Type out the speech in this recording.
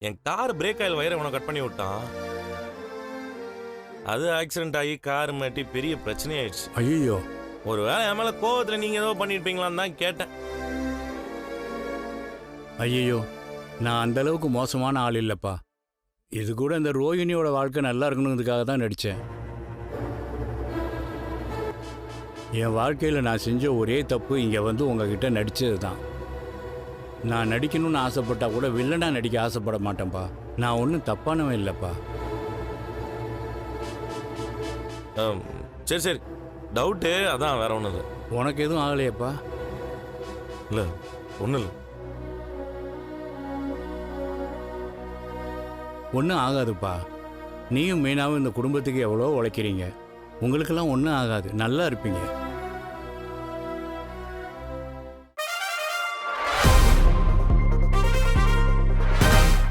என் car brake oil வயரை உனக்கு cut பண்ணி விட்டான். அது ஆக்சிடென்ட் ஆகி கார் மாட்டி பெரிய பிரச்சனை ஆயிடுச்சு. ஐயோ, ஒரு வேளை என் மேல கோவத்தில் நீங்க ஏதோ பண்ணிருப்பீங்களான்னு தான் கேட்டேன். ஐயோ, நான் அந்த அளவுக்கு மோசமான ஆள் இல்லைப்பா. இது கூட இந்த ரோஹிணியோட வாழ்க்கை நல்லா இருக்கணுங்கிறதுக்காக தான் நடித்தேன். என் வாழ்க்கையில் நான் செஞ்ச ஒரே தப்பு இங்கே வந்து உங்ககிட்ட நடித்தது தான். நான் நடிக்கணும்னு ஆசைப்பட்டா கூட வில்லனாக நடிக்க ஆசைப்பட மாட்டேன்ப்பா. நான் ஒன்றும் தப்பானவன் இல்லைப்பா. சரி சரி, டவுட்டு அதான், வேற ஒன்றும் இல்லை. உனக்கு எதுவும் ஆகலையப்பா? இல்லை, ஒன்றும் இல்லை. ஒன்றும் ஆகாதுப்பா. நீயும் மீனாவும் இந்த குடும்பத்துக்கு எவ்வளோ உழைக்கிறீங்க. உங்களுக்கெல்லாம் ஒன்றும் ஆகாது, நல்லா இருப்பீங்க.